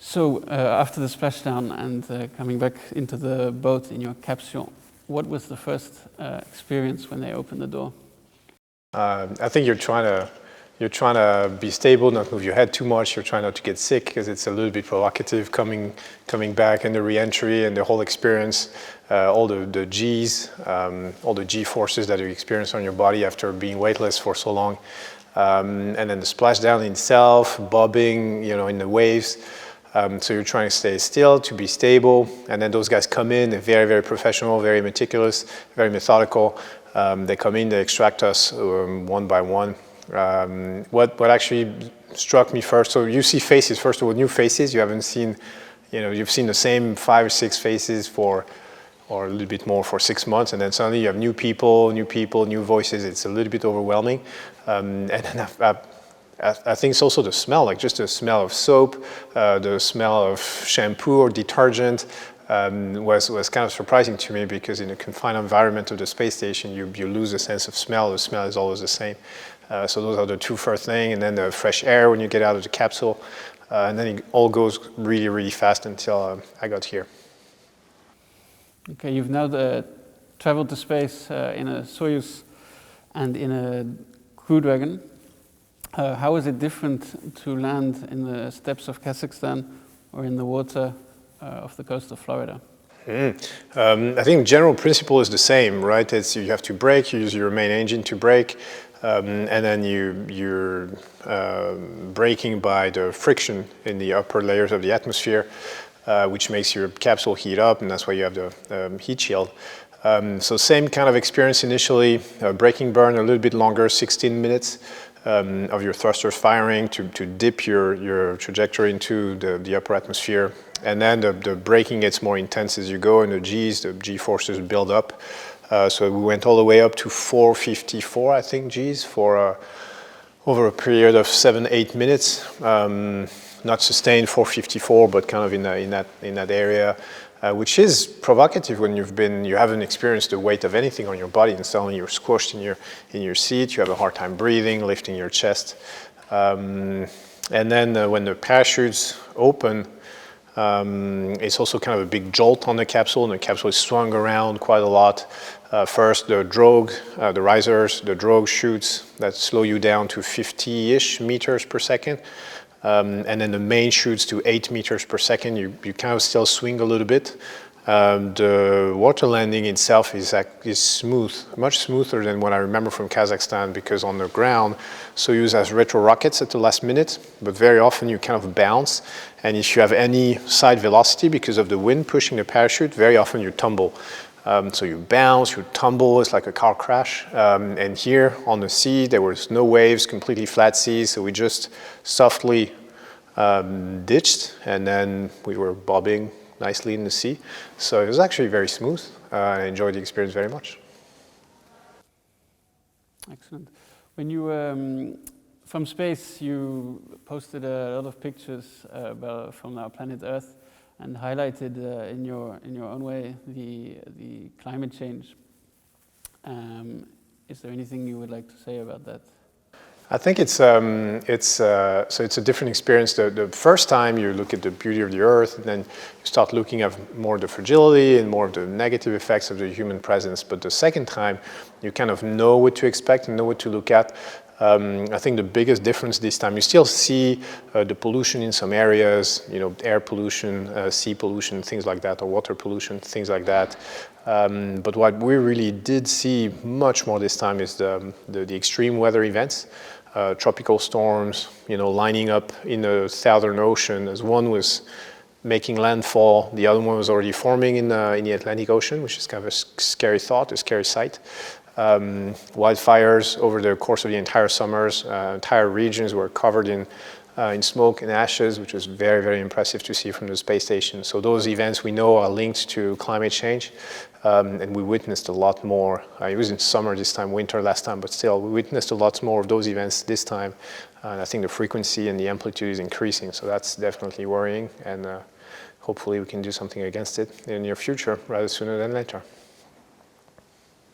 So after the splashdown and coming back into the boat in your capsule, what was the first experience when they opened the door? I think you're trying to be stable, not move your head too much. You're trying not to get sick because it's a little bit provocative coming back and the re-entry and the whole experience, all the G's, all the G forces that you experience on your body after being weightless for so long, and then the splashdown itself, bobbing, in the waves. So you're trying to stay still, to be stable, and then those guys come in, they're very, very professional, very meticulous, very methodical. They come in, they extract us one by one. What actually struck me first, so you see faces, first of all, new faces. You haven't seen, you've seen the same 5 or 6 faces or a little bit more for 6 months, and then suddenly you have new people, new voices. It's a little bit overwhelming. And then I think it's also the smell, like just the smell of soap, the smell of shampoo or detergent was kind of surprising to me, because in a confined environment of the space station, you lose the sense of smell. The smell is always the same. So those are the 2 first things, and then the fresh air when you get out of the capsule. And then it all goes really, really fast until I got here. Okay, you've now traveled to space in a Soyuz and in a Crew Dragon. How is it different to land in the steppes of Kazakhstan or in the water off the coast of Florida? I think general principle is the same, right? You have to brake, you use your main engine to brake, and then you're braking by the friction in the upper layers of the atmosphere, which makes your capsule heat up, and that's why you have the heat shield. So same kind of experience initially, braking burn a little bit longer, 16 minutes. Of your thrusters firing to dip your trajectory into the upper atmosphere. And then the braking gets more intense as you go, and the G forces build up. So we went all the way up to 454, I think, Gs for over a period of 7-8 minutes. Not sustained 454, but kind of in that area. Which is provocative when you haven't experienced the weight of anything on your body, and suddenly you're squished in your seat. You have a hard time breathing, lifting your chest, and then when the parachutes open, it's also kind of a big jolt on the capsule, and the capsule is swung around quite a lot. First, the drogue, the risers, the drogue chutes that slow you down to 50-ish meters per second. And then the main shoots to 8 meters per second. You kind of still swing a little bit. The water landing itself is smooth, much smoother than what I remember from Kazakhstan, because on the ground, Soyuz has retro rockets at the last minute, but very often you kind of bounce. And if you have any side velocity because of the wind pushing the parachute, very often you tumble. So you bounce, you tumble, it's like a car crash. And here on the sea, there was no waves, completely flat seas, so we just softly ditched, and then we were bobbing nicely in the sea. So it was actually very smooth. I enjoyed the experience very much. Excellent. When you, from space, you posted a lot of pictures from our planet Earth, and highlighted in your own way the climate change. Is there anything you would like to say about that? I think it's a different experience. The first time you look at the beauty of the Earth, and then you start looking at more of the fragility and more of the negative effects of the human presence. But the second time, you kind of know what to expect and know what to look at. I think the biggest difference this time, you still see the pollution in some areas, air pollution, sea pollution, things like that, or water pollution, things like that. But what we really did see much more this time is the extreme weather events, tropical storms, lining up in the Southern Ocean, as one was making landfall, the other one was already forming in the Atlantic Ocean, which is kind of a scary thought, a scary sight. Wildfires over the course of the entire summers. Entire regions were covered in smoke and ashes, which was very, very impressive to see from the space station. So those events we know are linked to climate change, and we witnessed a lot more. It was in summer this time, winter last time, but still we witnessed a lot more of those events this time. And I think the frequency and the amplitude is increasing, so that's definitely worrying, and hopefully we can do something against it in the near future, rather sooner than later.